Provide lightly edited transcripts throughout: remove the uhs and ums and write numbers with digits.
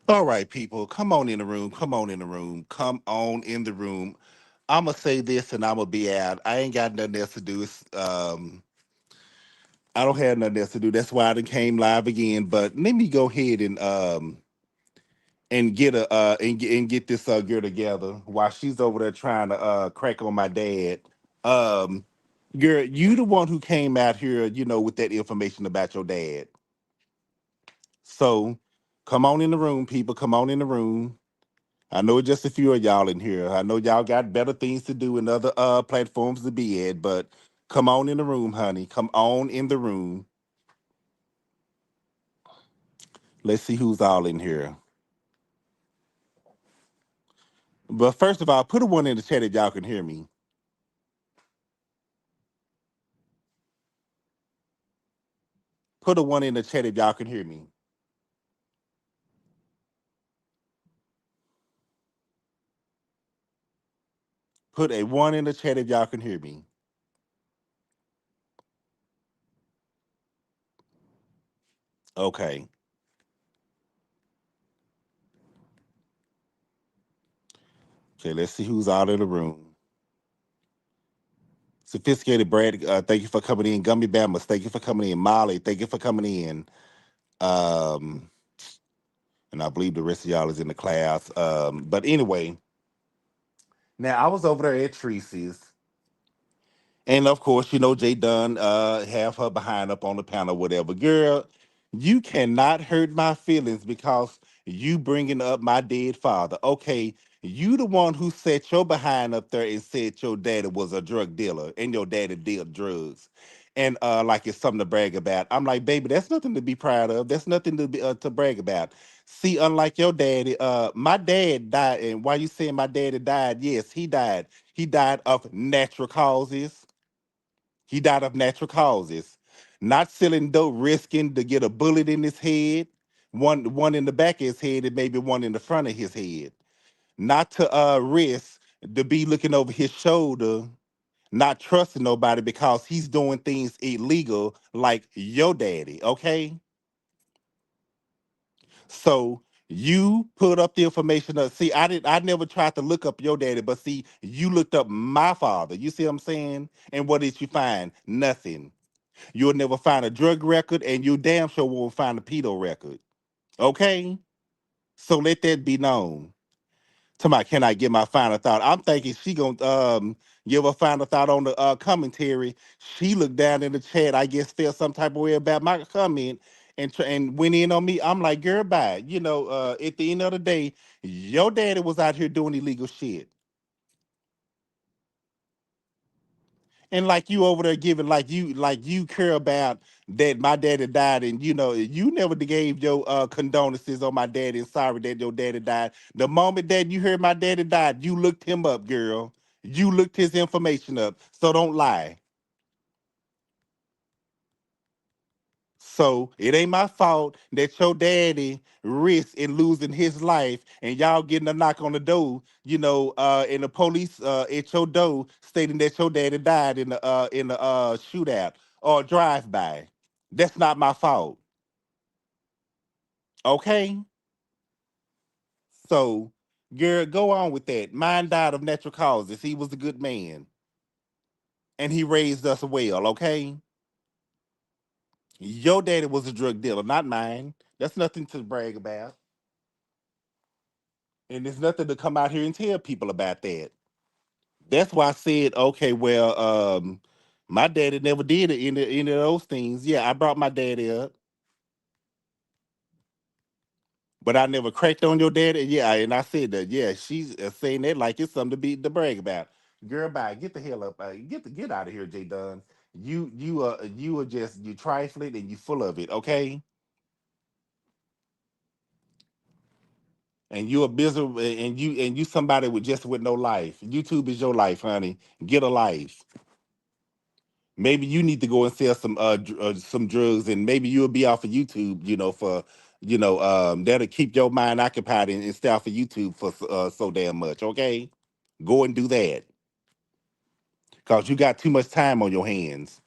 All right, people, come on in the room. Come on in the room. Come on in the room. I'ma say this and I'ma be out. I ain't got nothing else to do. I don't have nothing else to do. That's why I done came live again. But let me go ahead and get a and get this girl together while she's over there trying to crack on my dad. Um, Girl, you the one who came out here, with that information about your dad. So come on in the room, people. Come on in the room. I know just a few of y'all in here. I know y'all got better things to do and other platforms to be at, but come on in the room, honey. Come on in the room. Let's see who's all in here. But first of all, put a one in the chat if y'all can hear me. Put a one in the chat if y'all can hear me. Put a one in the chat if y'all can hear me. Okay. Okay, let's see who's all in the room. Sophisticated Brad, thank you for coming in. Gummy Bammers, thank you for coming in. Molly, thank you for coming in. Um, and I believe the rest of y'all is in the class. But anyway, now I was over there at Tracy's, and of course, Jay Dunn have her behind up on the panel, whatever. Girl, you cannot hurt my feelings because you bringing up my dead father. Okay, you the one who set your behind up there and said your daddy was a drug dealer and your daddy dealt drugs. And like it's something to brag about. I'm like, baby, that's nothing to be proud of. That's nothing to brag about. See, unlike your daddy, my dad died. And why you saying my daddy died? Yes, he died. He died of natural causes. He died of natural causes. Not selling dope, risking to get a bullet in his head, one in the back of his head, and maybe one in the front of his head. Not to risk to be looking over his shoulder, not trusting nobody because he's doing things illegal like your daddy. Okay, so you put up the information. See, I did. I never tried to look up your daddy, but see, you looked up my father. You see what I'm saying? And what did you find? Nothing. You'll never find a drug record, and you damn sure won't find a pedo record. Okay? So let that be known. Somebody, can I get my final thought? I'm thinking she gonna give a final thought on the commentary. She looked down in the chat, I guess felt some type of way about my comment and went in on me. I'm like, girl, bye. At the end of the day, your daddy was out here doing illegal shit. And like you over there giving like you care about that my daddy died, and you never gave your condolences on my daddy and sorry that your daddy died. The moment that you heard my daddy died, you looked him up, girl. You looked his information up, so don't lie. So it ain't my fault that your daddy risked in losing his life, and y'all getting a knock on the door, and the police at your door stating that your daddy died in the shootout or drive by. That's not my fault. Okay, so girl, go on with that. Mine died of natural causes. He was a good man, and he raised us well. Okay, your daddy was a drug dealer, not mine. That's nothing to brag about. And there's nothing to come out here and tell people about that. That's why I said, okay, well, my daddy never did any of those things. Yeah, I brought my daddy up, but I never cracked on your daddy. Yeah, and I said that. Yeah, she's saying that like it's something to brag about. Girl, bye. Get the hell up. Get out of here, J Dunn. You are just you trifling and you full of it. Okay, and you a miserable and you somebody with no life. YouTube is your life, honey. Get a life. Maybe you need to go and sell some drugs, and maybe you'll be off of YouTube. For that'll keep your mind occupied and stay off of YouTube for so damn much. Okay, go and do that because you got too much time on your hands.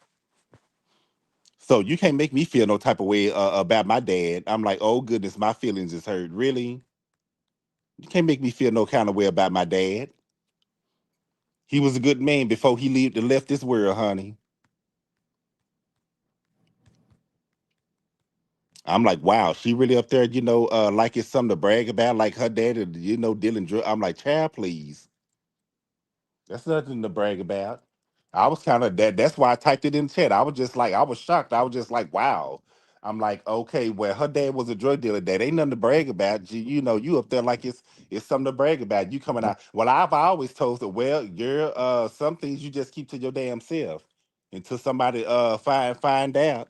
So you can't make me feel no type of way about my dad. I'm like, oh goodness, my feelings is hurt. Really? You can't make me feel no kind of way about my dad. He was a good man before he left this world, honey. I'm like, wow, she really up there, like it's something to brag about, like her daddy, dealing drug. I'm like, child, please. That's nothing to brag about. I was kind of that. That's why I typed it in the chat. I was just like, I was shocked. I was just like, wow. I'm like, okay, well, her dad was a drug dealer. That ain't nothing to brag about. You up there like it's something to brag about. You coming out. Well, I've always told her, well, you're some things you just keep to your damn self until somebody find out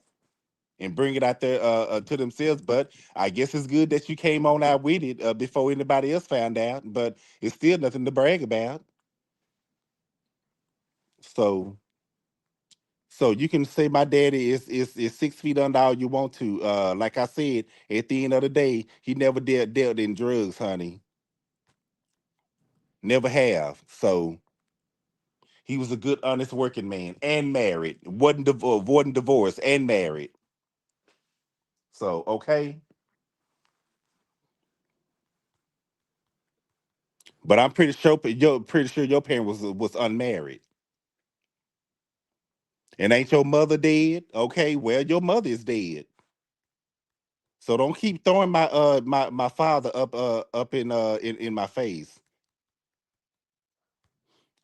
and bring it out there to themselves. But I guess it's good that you came on out with it before anybody else found out. But it's still nothing to brag about. So you can say my daddy is 6 feet under all you want to. Like I said, at the end of the day, he never dealt in drugs, honey. Never have. So he was a good, honest working man and married. Wasn't divorced and married. So okay. But I'm pretty sure your parent was unmarried. And ain't your mother dead? Okay, well your mother is dead. So don't keep throwing my father up in my face.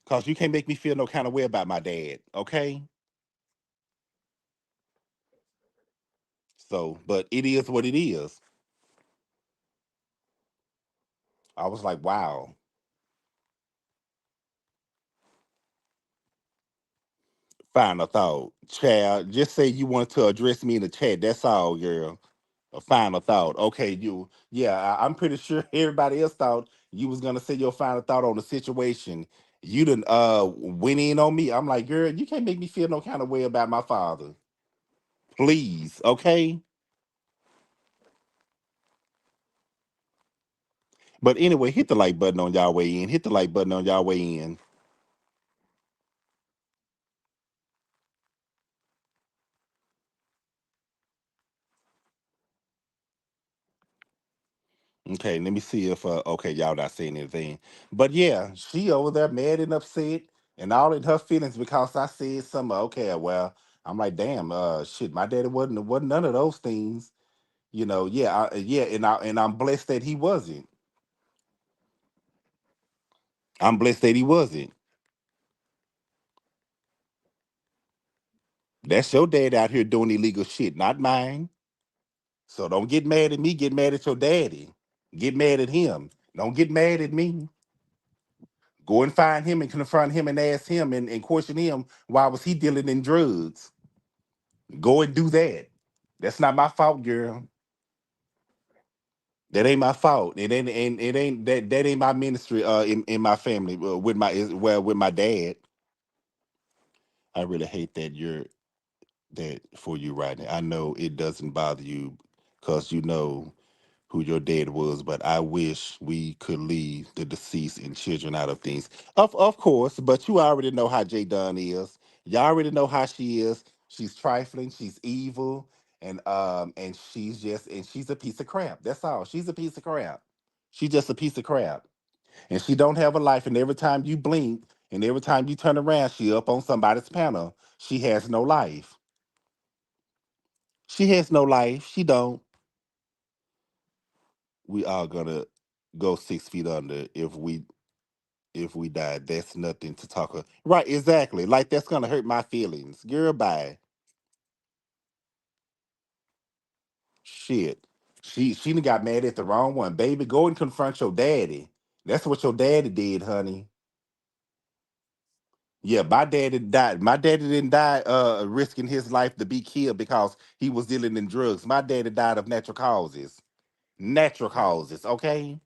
Cause you can't make me feel no kind of way about my dad, okay? So, but it is what it is. I was like, wow. Final thought. Child, just say you want to address me in the chat. That's all, girl. A final thought. Okay, I'm pretty sure everybody else thought you was gonna say your final thought on the situation. You done went in on me. I'm like, girl, you can't make me feel no kind of way about my father. Please, okay? But anyway, hit the like button on y'all way in. Hit the like button on y'all way in. Okay, let me see if okay, y'all not saying anything. But yeah, she over there mad and upset and all in her feelings because I said something. Okay, well, I'm like, damn, shit, my daddy wasn't none of those things. Yeah, and I'm blessed that he wasn't. I'm blessed that he wasn't. That's your dad out here doing illegal shit, not mine. So don't get mad at me, get mad at your daddy. Get mad at him. Don't get mad at me. Go and find him and confront him and ask him and question him why was he dealing in drugs. Go and do that. That's not my fault, girl. That ain't my fault. It ain't that ain't my ministry in my family with my dad. I really hate that you're that for you right now. I know it doesn't bother you because you know who your dad was, but I wish we could leave the deceased and children out of things. Of course, but you already know how Jay Dunn is. You already know how she is. She's trifling, she's evil, and she's a piece of crap. That's all. She's a piece of crap. She's just a piece of crap. And she don't have a life, and every time you blink and every time you turn around, she up on somebody's panel. She has no life. She has no life. She don't. We are gonna go 6 feet under if we die. That's nothing to talk about. Right, exactly. Like that's gonna hurt my feelings. Girl, bye. Shit. She done got mad at the wrong one. Baby, go and confront your daddy. That's what your daddy did, honey. Yeah, my daddy died. My daddy didn't die risking his life to be killed because he was dealing in drugs. My daddy died of natural causes. Natural causes, okay?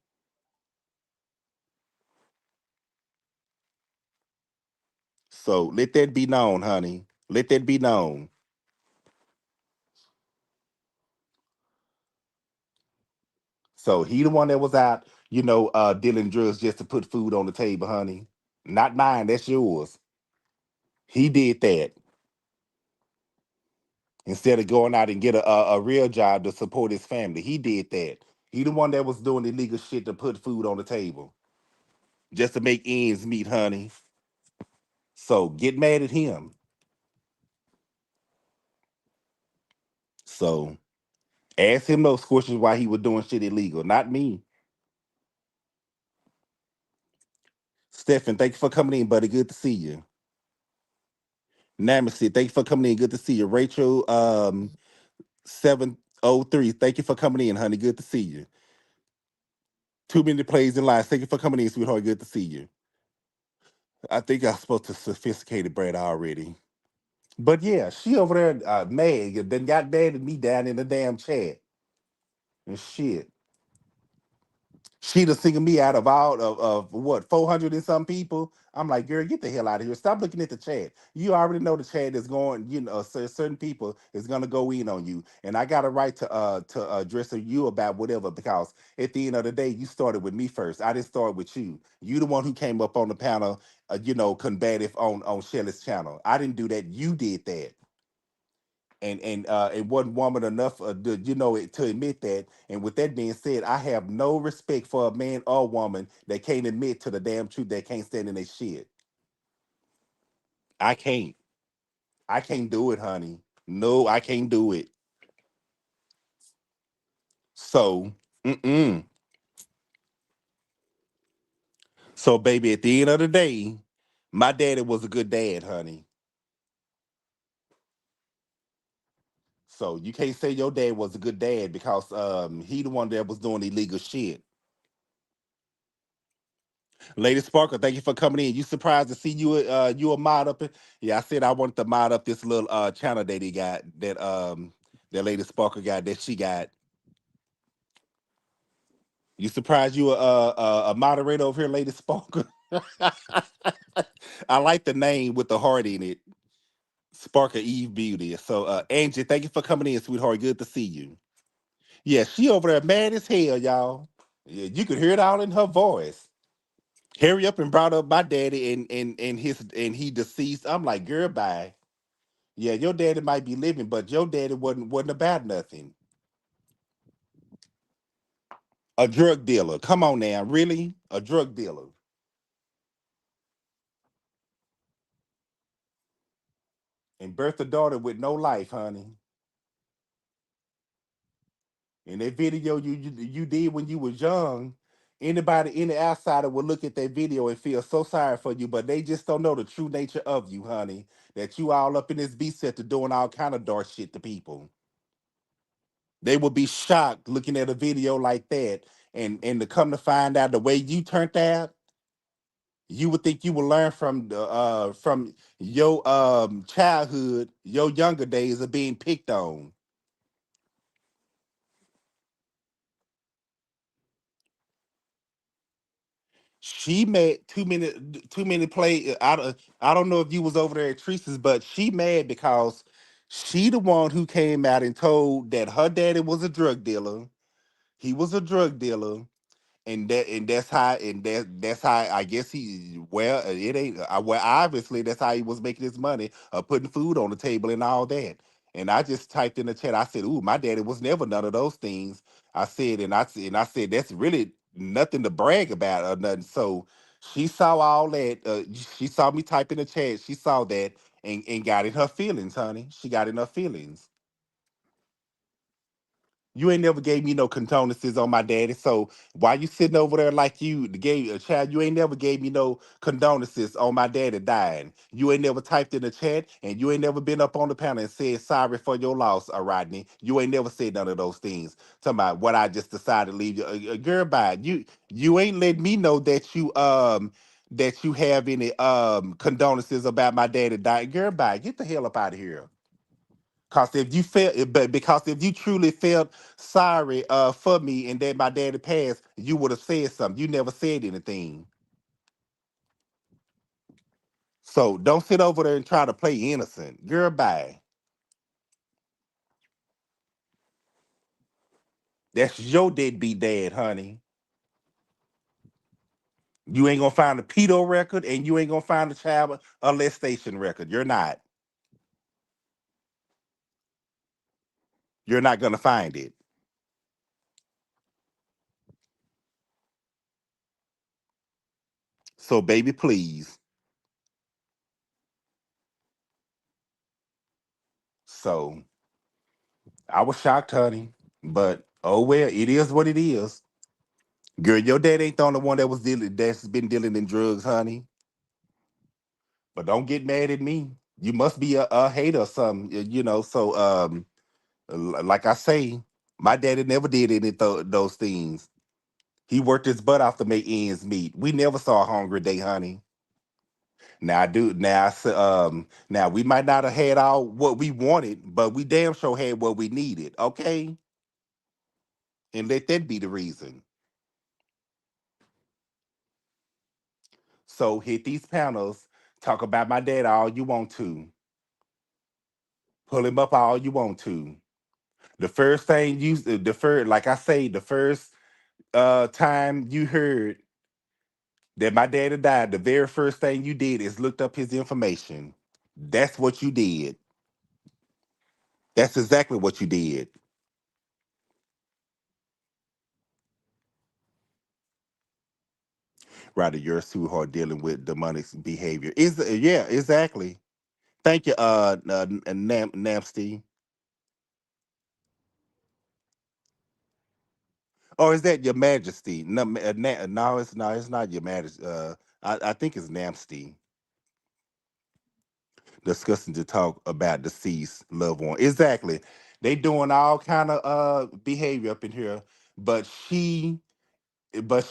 So let that be known, honey. Let that be known. So he the one that was out, dealing drugs just to put food on the table, honey. Not mine, that's yours. He did that. instead of going out and get a real job to support his family. He did that. He the one that was doing illegal shit to put food on the table just to make ends meet, honey. So get mad at him. So ask him those questions why he was doing shit illegal, not me. Stephen, thank you for coming in, buddy. Good to see you. Namaste, thank you for coming in. Good to see you. Rachel, 703, thank you for coming in, honey. Good to see you. Too many plays in line. Thank you for coming in, sweetheart. Good to see you. I think I spoke to sophisticated Brad already. But yeah, she over there, Meg, then got mad at me down in the damn chat and shit. She done single me out of all of what 400 and some people. I'm like, girl, get the hell out of here. Stop looking at the chat. You already know the chat is going. You know, certain people is gonna go in on you, and I got a right to address you about whatever because at the end of the day, you started with me first. I didn't start with you. You the one who came up on the panel, combative on Shelly's channel. I didn't do that. You did that, and it wasn't woman enough to admit that. And with that being said, I have no respect for a man or woman that can't admit to the damn truth, that can't stand in their shit. I can't. I can't do it, honey. No, I can't do it. So, mm-mm. So, baby, at the end of the day, my daddy was a good dad, honey. So you can't say your dad was a good dad because he the one that was doing illegal shit. Lady Sparkle, thank you for coming in. You surprised to see you a mod up? Yeah, I said I wanted to mod up this little channel that he got that Lady Sparkle got that she got. You surprised you a moderator over here, Lady Sparkle? I like the name with the heart in it. Sparkle Eve Beauty. So Angie, thank you for coming in, sweetheart. Good to see you. Yeah, she over there mad as hell, y'all. Yeah, you could hear it all in her voice. Hurry up and brought up my daddy and he deceased. I'm like, girl, bye. Yeah, your daddy might be living, but your daddy wasn't about nothing. A drug dealer. Come on now, really? A drug dealer. And birthed a daughter with no life, honey. And that video you did when you was young, any outsider would look at that video and feel so sorry for you, but they just don't know the true nature of you, honey. That you all up in this beast set to doing all kind of dark shit to people. They would be shocked looking at a video like that, and to come to find out the way you turned out, you would think you would learn from your childhood, your younger days of being picked on. She made too many play. I don't know if you was over there at Teresa's, but she mad because she the one who came out and told that her daddy was a drug dealer. He was a drug dealer, and that's how I guess it ain't well, obviously that's how he was making his money, putting food on the table and all that. And I just typed in the chat. I said, "Ooh, my daddy was never none of those things." I said that's really nothing to brag about or nothing. So she saw all that. She saw me type in the chat. She saw that and got in her feelings, honey. She got in her feelings. You ain't never gave me no condolences on my daddy. So why you sitting over there like you gave a child? You ain't never gave me no condolences on my daddy dying. You ain't never typed in the chat, and you ain't never been up on the panel and said sorry for your loss, Rodney. You ain't never said none of those things. Talking about what I just decided to leave you, girl. Bye. You ain't let me know that you have any condolences about my daddy dying. Girl, bye. Get the hell up out of here. Because if you truly felt sorry for me and that my daddy passed, you would have said something. You never said anything. So don't sit over there and try to play innocent. Girl, bye. That's your deadbeat dad, honey. You ain't gonna find a pedo record and you ain't gonna find a child molestation record. You're not. You're not gonna find it. So, baby, please. So, I was shocked, honey. But oh well, it is what it is. Girl, your dad ain't the only one that's been dealing in drugs, honey. But don't get mad at me. You must be a hater or something, So, like I say, my daddy never did those things. He worked his butt off to make ends meet. We never saw a hungry day, honey. Now I do. Now we might not have had all what we wanted, but we damn sure had what we needed. Okay, and let that be the reason. So hit these panels. Talk about my dad all you want to. Pull him up all you want to. The first thing the first, like I say, the first time you heard that my daddy died, the very first thing you did is looked up his information. That's what you did. That's exactly what you did. Rather, you're too hard dealing with demonic behavior. Yeah, exactly. Thank you, Namsty. Or is that Your Majesty? No, no, it's not Your Majesty. I think it's Namsty. Discussing to talk about deceased loved one. Exactly. They doing all kind of behavior up in here, but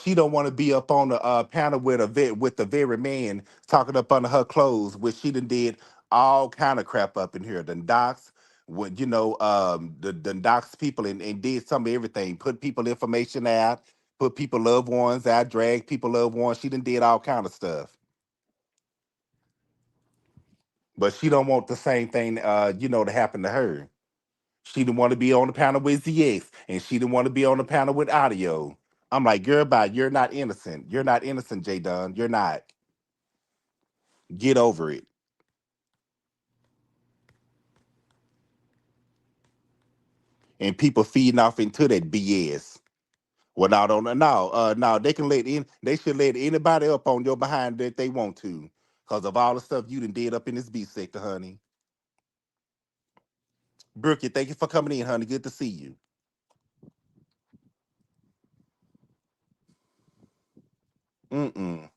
she don't want to be up on the panel with with the very man talking up under her clothes, which she done did all kind of crap up in here. The docs, when the docs people and did some of everything, put people information out, put people loved ones out, drag people loved ones. She done did all kind of stuff, but she don't want the same thing, to happen to her. She didn't want to be on the panel with ZX, and she didn't want to be on the panel with Audio. I'm like, girl, bye. You're not innocent. You're not innocent, J Dunn. You're not. Get over it. And people feeding off into that BS. Well, no, no. They should let anybody up on your behind that they want to, cause of all the stuff you done did up in this B sector, honey. Brookie, thank you for coming in, honey. Good to see you. Mm-mm.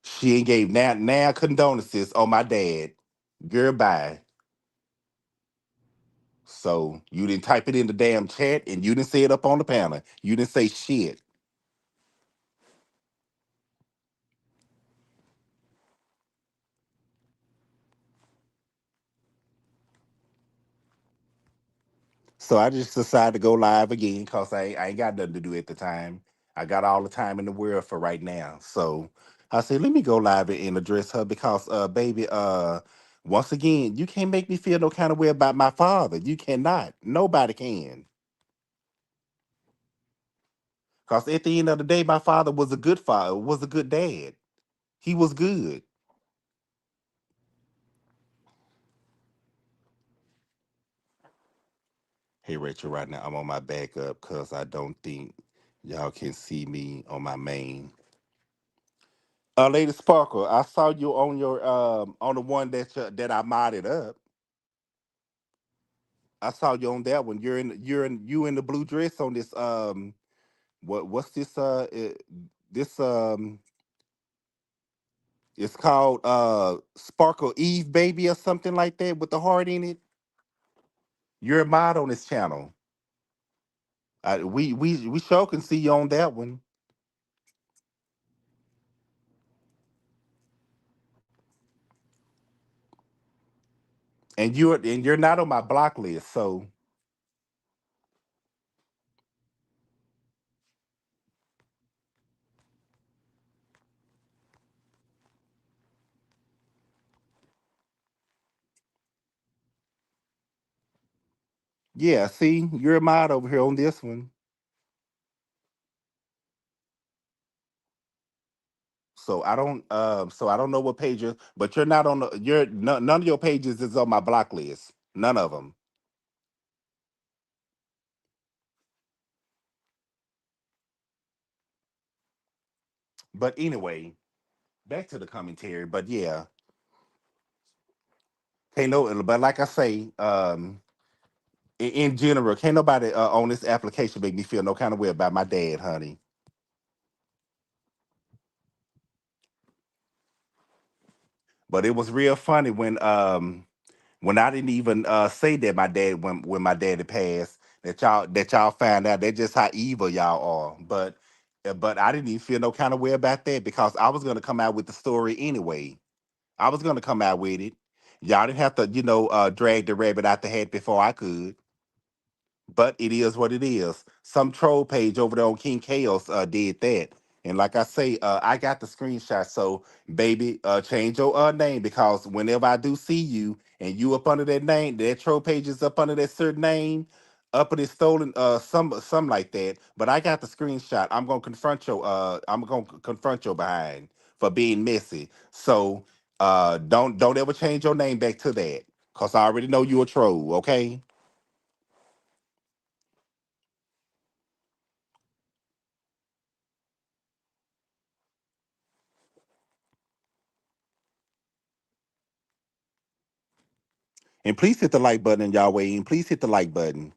She ain't gave now condolences on my dad. Girl, bye. So you didn't type it in the damn chat and you didn't say it up on the panel. You didn't say shit. So I just decided to go live again because I ain't got nothing to do at the time. I got all the time in the world for right now. So I said, let me go live and address her because baby, once again, you can't make me feel no kind of way about my father. You cannot. Nobody can. Because at the end of the day, my father was a good father, was a good dad. He was good. Hey Rachel, right now I'm on my backup because I don't think y'all can see me on my main. Lady Sparkle, I saw you on your on the one that I modded up. I saw you on that one. You in the blue dress on this what's this this it's called Sparkle Eve Baby or something like that with the heart in it. You're a mod on this channel. We sure can see you on that one. And you're not on my block list, so yeah, see, you're a mod over here on this one. So I don't know what pages, but you're not on the you're none of your pages is on my block list. None of them. But anyway, back to the commentary. But yeah, can't no. But like I say, in general, can't nobody on this application make me feel no kind of way about my dad, honey. But it was real funny when I didn't even say that my dad when my daddy passed that y'all found out that just how evil y'all are. But I didn't even feel no kind of way about that because I was gonna come out with the story anyway. I was gonna come out with it. Y'all didn't have to, drag the rabbit out the hat before I could. But it is what it is. Some troll page over there on King Chaos did that. And like I say, I got the screenshot. So, baby, change your name because whenever I do see you and you up under that name, that troll page is up under that certain name, up in it stolen, some like that. But I got the screenshot. I'm gonna confront your behind for being messy. So, don't ever change your name back to that, cause I already know you a troll. Okay. And please hit the like button, y'all waiting. Please hit the like button.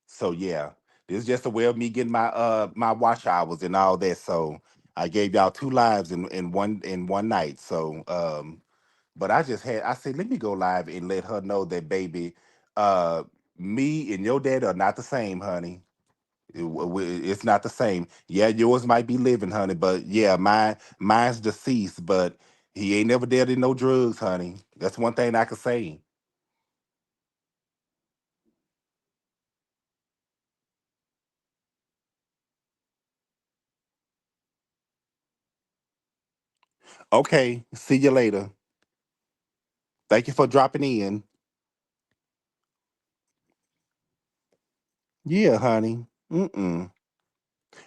So yeah, this is just a way of me getting my watch hours and all that. So I gave y'all two lives in one night. So but I said let me go live and let her know that baby, uh me and your dad are not the same, honey. It's not the same. Yeah, yours might be living, honey, but yeah, mine's deceased, but he ain't never dealt in no drugs, honey. That's one thing I can say. Okay, see you later. Thank you for dropping in. Yeah, honey. Mm-mm.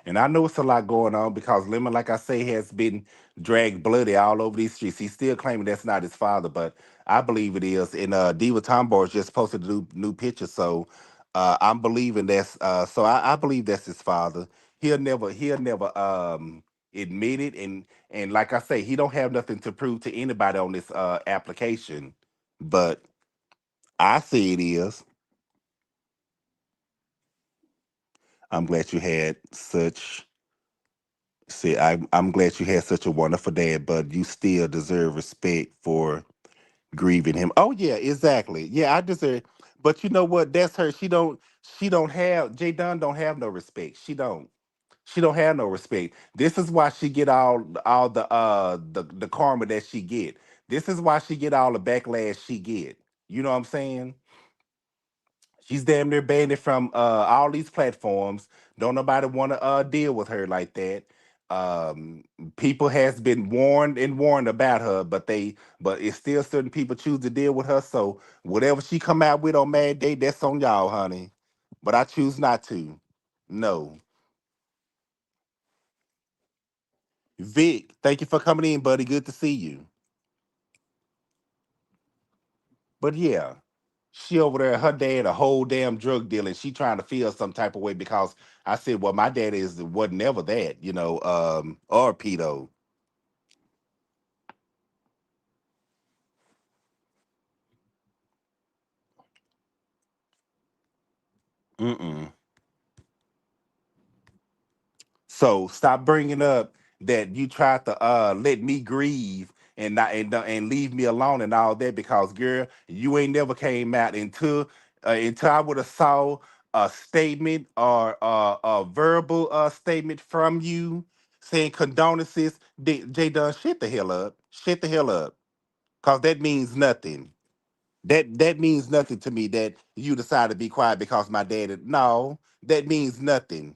And I know it's a lot going on because Lemon, like I say, has been dragged bloody all over these streets. He's still claiming that's not his father, but I believe it is. And Diva Tomboy just posted a new picture, so I'm believing that's. So I believe that's his father. He'll never admit it, and like I say, he don't have nothing to prove to anybody on this application, but I say it is. I'm glad you had such. See, I'm glad you had such a wonderful dad, but you still deserve respect for grieving him. Oh yeah, exactly. Yeah, I deserve. But you know what? That's her. She don't have. J Dunn don't have no respect. She don't. She don't have no respect. This is why she get all the karma that she get. This is why she get all the backlash she get. You know what I'm saying? She's damn near banned from all these platforms. Don't nobody want to deal with her like that. Um, People has been warned and warned about her, but it's still certain people choose to deal with her. So whatever she come out with on Mad Day, that's on y'all, honey. But I choose not to. No, Vic, thank you for coming in, buddy. Good to see you. But yeah, she over there, her dad, a whole damn drug dealer. And she trying to feel some type of way because I said, well, my dad wasn't never that, or pedo. Mm-mm. So stop bringing up that you tried to let me grieve and leave me alone and all that because girl, you ain't never came out until I would have saw a statement or a verbal statement from you saying condolences. J Dunn, shut the hell up. Shut the hell up. Cause that means nothing. That means nothing to me that you decided to be quiet because my dad. No, that means nothing.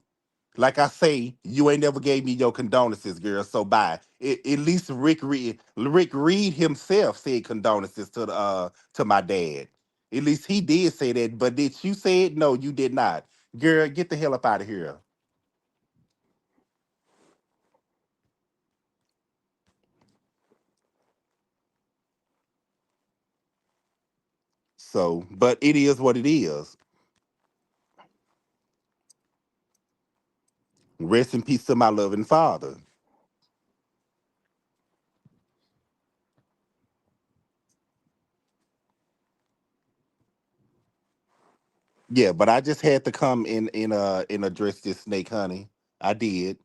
Like I say, you ain't never gave me your condolences, girl. So bye. At least Rick Reed himself said condolences to my dad. At least he did say that. But did you say it? No, you did not. Girl, get the hell up out of here. So, but it is what it is. Rest in peace to my loving father. Yeah, but I just had to come in address this snake, honey. I did.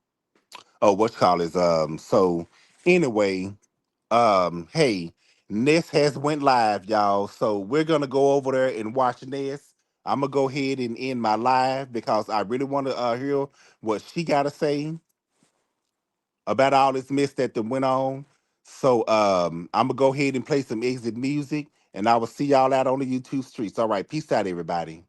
Oh, what you call is so anyway, hey, Ness has went live, y'all. So we're gonna go over there and watch Ness. I'm gonna go ahead and end my live because I really want to hear what she gotta say about all this mess that went on. So I'm gonna go ahead and play some exit music, and I will see y'all out on the YouTube streets. All right, peace out, everybody.